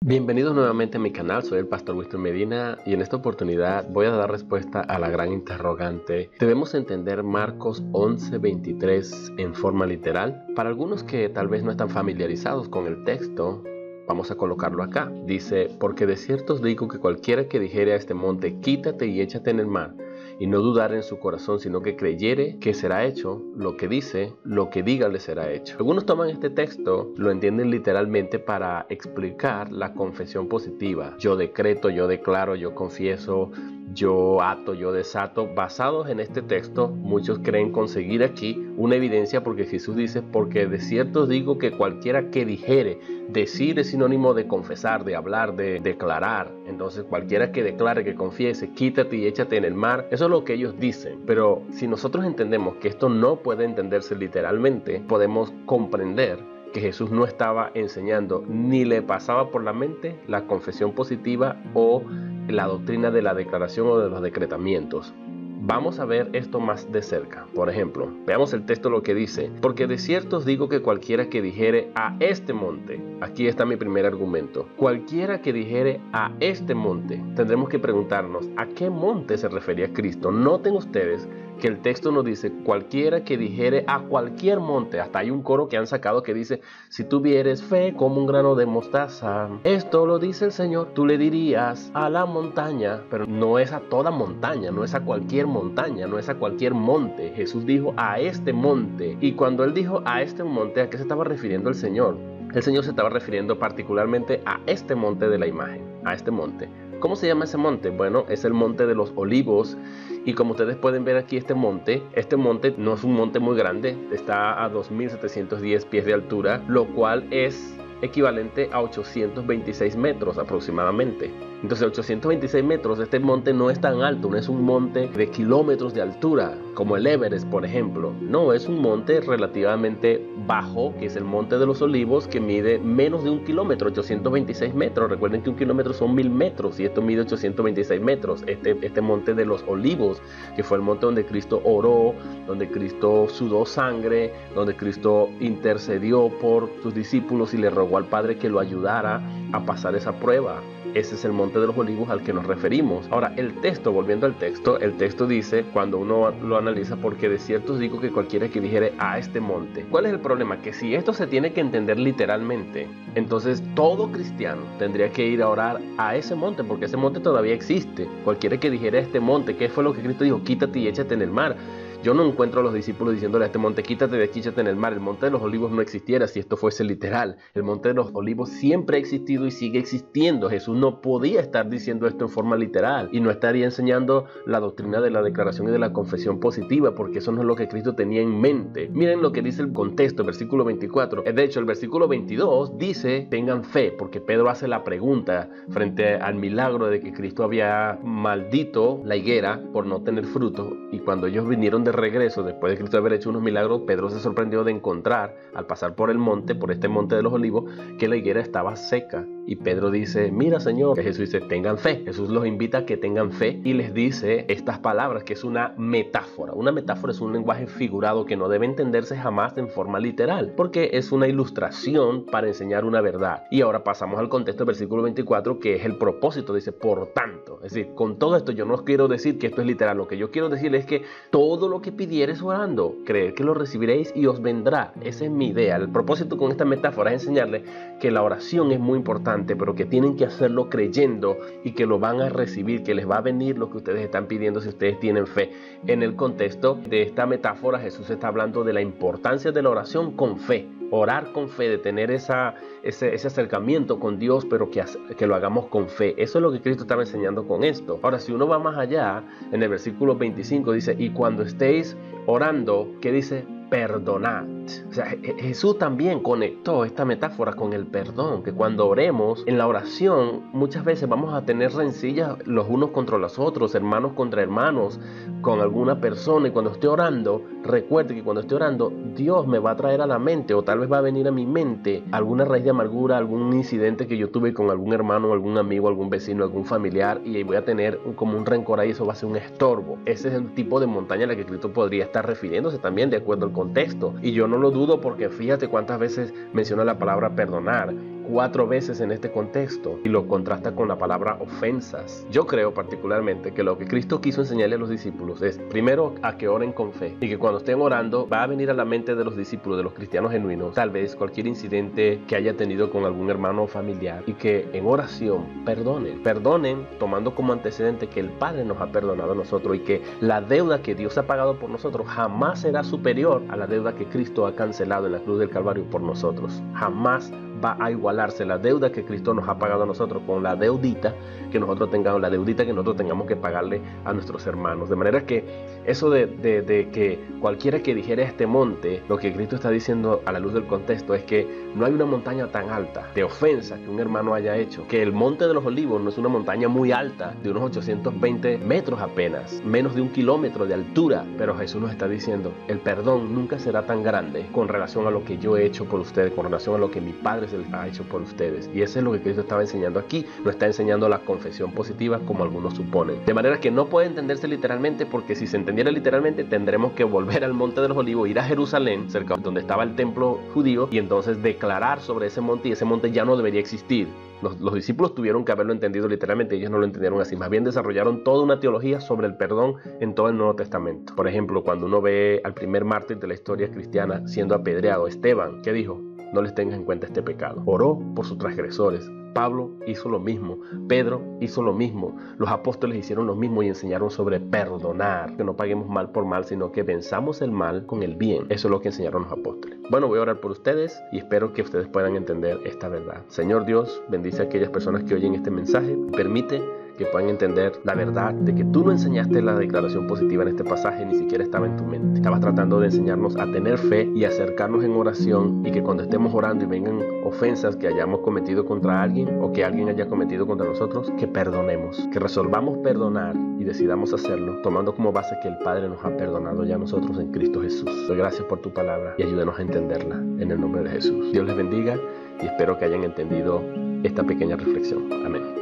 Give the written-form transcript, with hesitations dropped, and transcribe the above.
Bienvenidos nuevamente a mi canal, soy el Pastor Wilson Medina y en esta oportunidad voy a dar respuesta a la gran interrogante. ¿Debemos entender Marcos 11:23 en forma literal? Para algunos que tal vez no están familiarizados con el texto, vamos a colocarlo acá. Dice, porque de cierto os digo que cualquiera que dijere a este monte, quítate y échate en el mar, y no dudar en su corazón, sino que creyere que será hecho lo que dice, lo que diga le será hecho. Algunos toman este texto, lo entienden literalmente para explicar la confesión positiva. Yo decreto, yo declaro, yo confieso, yo ato, yo desato. Basados en este texto, muchos creen conseguir aquí una evidencia porque Jesús dice, porque de cierto os digo que cualquiera que dijere, decir es sinónimo de confesar, de hablar, de declarar. Entonces cualquiera que declare, que confiese, quítate y échate en el mar, eso es lo que ellos dicen. Pero si nosotros entendemos que esto no puede entenderse literalmente, podemos comprender que Jesús no estaba enseñando ni le pasaba por la mente la confesión positiva o la doctrina de la declaración o de los decretamientos. Vamos a ver esto más de cerca. Por ejemplo, veamos el texto lo que dice. Porque de cierto os digo que cualquiera que dijere a este monte, aquí está mi primer argumento, cualquiera que dijere a este monte, tendremos que preguntarnos ¿a qué monte se refería Cristo? Noten ustedes que el texto nos dice cualquiera que dijere a cualquier monte. Hasta hay un coro que han sacado que dice, si tuvieres fe como un grano de mostaza, esto lo dice el Señor, tú le dirías a la montaña. Pero no es a toda montaña, no es a cualquier montaña, no es a cualquier monte. Jesús dijo a este monte. Y cuando él dijo a este monte, ¿a qué se estaba refiriendo el Señor? El Señor se estaba refiriendo particularmente a este monte de la imagen, a este monte. ¿Cómo se llama ese monte? Bueno, es el monte de los Olivos. Y como ustedes pueden ver aquí, este monte no es un monte muy grande, está a 2.710 pies de altura, lo cual es equivalente a 826 metros aproximadamente. Entonces 826 metros, este monte no es tan alto, no es un monte de kilómetros de altura como el Everest, por ejemplo. No, es un monte relativamente bajo, que es el Monte de los Olivos, que mide menos de 1 kilómetro, 826 metros. Recuerden que 1 kilómetro son 1000 metros y esto mide 826 metros. Este Monte de los Olivos, que fue el monte donde Cristo oró, donde Cristo sudó sangre, donde Cristo intercedió por sus discípulos y le rogó al Padre que lo ayudara a pasar esa prueba. Ese es el Monte de los Olivos al que nos referimos. Ahora, el texto, volviendo al texto, el texto dice, cuando uno lo analiza, porque de cierto os digo que cualquiera que dijere a este monte. ¿Cuál es el problema? Que si esto se tiene que entender literalmente, entonces todo cristiano tendría que ir a orar a ese monte, porque ese monte todavía existe. Cualquiera que dijere a este monte, ¿qué fue lo que Cristo dijo? Quítate y échate en el mar. Yo no encuentro a los discípulos diciéndole a este monte, quítate de aquí, échate en el mar. El monte de los Olivos no existiera si esto fuese literal. El monte de los Olivos siempre ha existido y sigue existiendo. Jesús no podía estar diciendo esto en forma literal y no estaría enseñando la doctrina de la declaración y de la confesión positiva, porque eso no es lo que Cristo tenía en mente. Miren lo que dice el contexto, el versículo 24. De hecho, el versículo 22 dice, tengan fe, porque Pedro hace la pregunta frente al milagro de que Cristo había maldito la higuera por no tener fruto, y cuando ellos vinieron de regreso, después de Cristo haber hecho unos milagros, Pedro se sorprendió de encontrar, al pasar por el monte, por este monte de los Olivos, que la higuera estaba seca. Y Pedro dice, mira Señor, que Jesús dice, tengan fe. Jesús los invita a que tengan fe y les dice estas palabras, que es una metáfora. Una metáfora es un lenguaje figurado que no debe entenderse jamás en forma literal, porque es una ilustración para enseñar una verdad. Y ahora pasamos al contexto del versículo 24, que es el propósito. Dice, por tanto, es decir, con todo esto yo no quiero decir que esto es literal. Lo que yo quiero decir es que todo lo que pidieres orando, creed que lo recibiréis y os vendrá. Esa es mi idea. El propósito con esta metáfora es enseñarles que la oración es muy importante, pero que tienen que hacerlo creyendo y que lo van a recibir, que les va a venir lo que ustedes están pidiendo si ustedes tienen fe. En el contexto de esta metáfora, Jesús está hablando de la importancia de la oración con fe. Orar con fe, de tener ese acercamiento con Dios, pero que lo hagamos con fe. Eso es lo que Cristo estaba enseñando con esto. Ahora, si uno va más allá, en el versículo 25 dice, y cuando estéis orando, ¿qué dice? Perdonad. O sea, Jesús también conectó esta metáfora con el perdón, que cuando oremos, en la oración muchas veces vamos a tener rencillas los unos contra los otros, hermanos contra hermanos, con alguna persona, y cuando esté orando, recuerde que cuando esté orando, Dios me va a traer a la mente, o tal vez va a venir a mi mente alguna raíz de amargura, algún incidente que yo tuve con algún hermano, algún amigo, algún vecino, algún familiar, y voy a tener como un rencor ahí, eso va a ser un estorbo. Ese es el tipo de montaña a la que Cristo podría estar refiriéndose también, de acuerdo al contexto. Y yo no lo dudo, porque fíjate cuántas veces menciona la palabra perdonar, 4 veces en este contexto y lo contrasta con la palabra ofensas. Yo creo particularmente que lo que Cristo quiso enseñarle a los discípulos es, primero, a que oren con fe, y que cuando estén orando va a venir a la mente de los discípulos, de los cristianos genuinos, tal vez cualquier incidente que haya tenido con algún hermano o familiar, y que en oración perdonen tomando como antecedente que el Padre nos ha perdonado a nosotros y que la deuda que Dios ha pagado por nosotros jamás será superior a la deuda que Cristo ha cancelado en la cruz del Calvario por nosotros. Jamás va a igualarse la deuda que Cristo nos ha pagado a nosotros con la deudita que nosotros tengamos, que pagarle a nuestros hermanos. De manera que eso de que cualquiera que dijera este monte, lo que Cristo está diciendo a la luz del contexto es que no hay una montaña tan alta de ofensa que un hermano haya hecho, que el Monte de los Olivos no es una montaña muy alta, de unos 820 metros apenas, menos de 1 kilómetro de altura, pero Jesús nos está diciendo, el perdón nunca será tan grande con relación a lo que yo he hecho por ustedes, con relación a lo que mi Padre se les ha hecho por ustedes. Y eso es lo que Cristo estaba enseñando aquí, no está enseñando la confesión positiva como algunos suponen. De manera que no puede entenderse literalmente, porque si se entendiera literalmente tendremos que volver al Monte de los Olivos, ir a Jerusalén, cerca de donde estaba el templo judío, y entonces declarar sobre ese monte, y ese monte ya no debería existir. Los discípulos tuvieron que haberlo entendido literalmente, ellos no lo entendieron así, más bien desarrollaron toda una teología sobre el perdón en todo el Nuevo Testamento. Por ejemplo, cuando uno ve al primer mártir de la historia cristiana siendo apedreado, Esteban, ¿qué dijo? No les tengas en cuenta este pecado. Oró por sus transgresores. Pablo hizo lo mismo, Pedro hizo lo mismo, los apóstoles hicieron lo mismo y enseñaron sobre perdonar, que no paguemos mal por mal, sino que venzamos el mal con el bien. Eso es lo que enseñaron los apóstoles. Bueno, voy a orar por ustedes y espero que ustedes puedan entender esta verdad. Señor Dios, bendice a aquellas personas que oyen este mensaje, permite que puedan entender la verdad de que tú no enseñaste la declaración positiva en este pasaje, ni siquiera estaba en tu mente. Estabas tratando de enseñarnos a tener fe y acercarnos en oración, y que cuando estemos orando y vengan ofensas que hayamos cometido contra alguien o que alguien haya cometido contra nosotros, que perdonemos, que resolvamos perdonar y decidamos hacerlo tomando como base que el Padre nos ha perdonado ya a nosotros en Cristo Jesús. Doy gracias por tu palabra y ayúdanos a entenderla en el nombre de Jesús. Dios les bendiga y espero que hayan entendido esta pequeña reflexión. Amén.